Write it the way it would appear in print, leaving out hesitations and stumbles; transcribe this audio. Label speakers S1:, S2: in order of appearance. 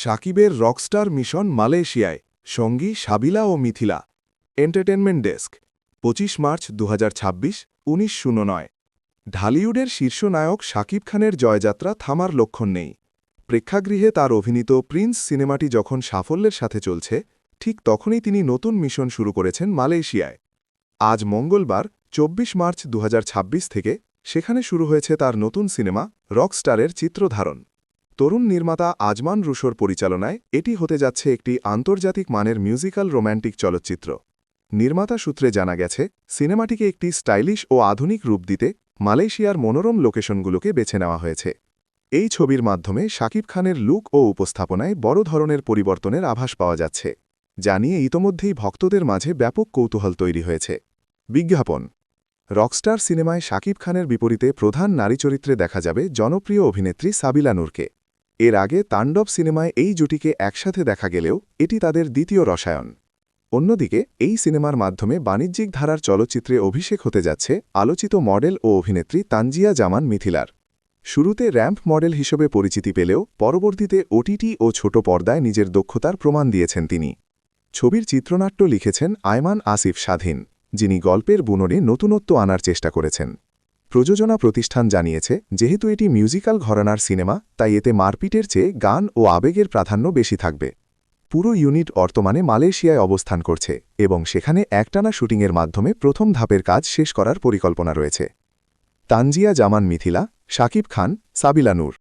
S1: সাকিবের Rockstar mission মালয়েশিয়ায়, সঙ্গী সাবিলা ও মিথিলা। এন্টারটেনমেন্ট ডেস্ক, ২৫ মার্চ ২০২৬, ১৯:০৯। ঢালিউডের শীর্ষ নায়ক শাকিব খানের জয়যাত্রা থামার লক্ষণ নেই। প্রেক্ষাগৃহে তার অভিনীত প্রিন্স সিনেমাটি যখন সাফল্যের সাথে চলছে, ঠিক তখনই তিনি নতুন মিশন শুরু করেছেন মালয়েশিয়ায়। আজ মঙ্গলবার ২৪ মার্চ ২০২৬ থেকে সেখানে শুরু হয়েছে তার নতুন সিনেমা রকস্টারের চিত্রধারণ। তরুণ নির্মাতা আজমান রুশোর পরিচালনায় এটি হতে যাচ্ছে একটি আন্তর্জাতিক মানের মিউজিক্যাল রোম্যান্টিক চলচ্চিত্র। নির্মাতা সূত্রে জানা গেছে, সিনেমাটিকে একটি স্টাইলিশ ও আধুনিক রূপ দিতে মালয়েশিয়ার মনোরম লোকেশনগুলোকে বেছে নেওয়া হয়েছে। এই ছবির মাধ্যমে শাকিব খানের লুক ও উপস্থাপনায় বড় ধরনের পরিবর্তনের আভাস পাওয়া যাচ্ছে, যা নিয়ে ইতোমধ্যেই ভক্তদের মাঝে ব্যাপক কৌতূহল তৈরি হয়েছে। বিজ্ঞাপন। রকস্টার সিনেমায় শাকিব খানের বিপরীতে প্রধান নারী চরিত্রে দেখা যাবে জনপ্রিয় অভিনেত্রী সাবিলা নূরকে। এর আগে তাণ্ডব সিনেমায় এই জুটিকে একসাথে দেখা গেলেও এটি তাদের দ্বিতীয় রসায়ন। অন্যদিকে এই সিনেমার মাধ্যমে বাণিজ্যিক ধারার চলচ্চিত্রে অভিষেক হতে যাচ্ছে আলোচিত মডেল ও অভিনেত্রী তানজিয়া জামান মিথিলার। শুরুতে র্যাম্প মডেল হিসেবে পরিচিতি পেলেও পরবর্তীতে ওটিটি ও ছোট পর্দায় নিজের দক্ষতার প্রমাণ দিয়েছেন তিনি। ছবির চিত্রনাট্য লিখেছেন আয়মান আসিফ স্বাধীন, যিনি গল্পের বুননে নতুনত্ব আনার চেষ্টা করেছেন। প্রযোজনা প্রতিষ্ঠান জানিয়েছে, যেহেতু এটি মিউজিক্যাল ঘরানার সিনেমা, তাই এতে মারপিটের চেয়ে গান ও আবেগের প্রাধান্য বেশি থাকবে। পুরো ইউনিট বর্তমানে মালয়েশিয়ায় অবস্থান করছে এবং সেখানে একটানা শুটিংয়ের মাধ্যমে প্রথম ধাপের কাজ শেষ করার পরিকল্পনা রয়েছে। তানজিয়া জামান মিথিলা, শাকিব খান, সাবিলা নূর।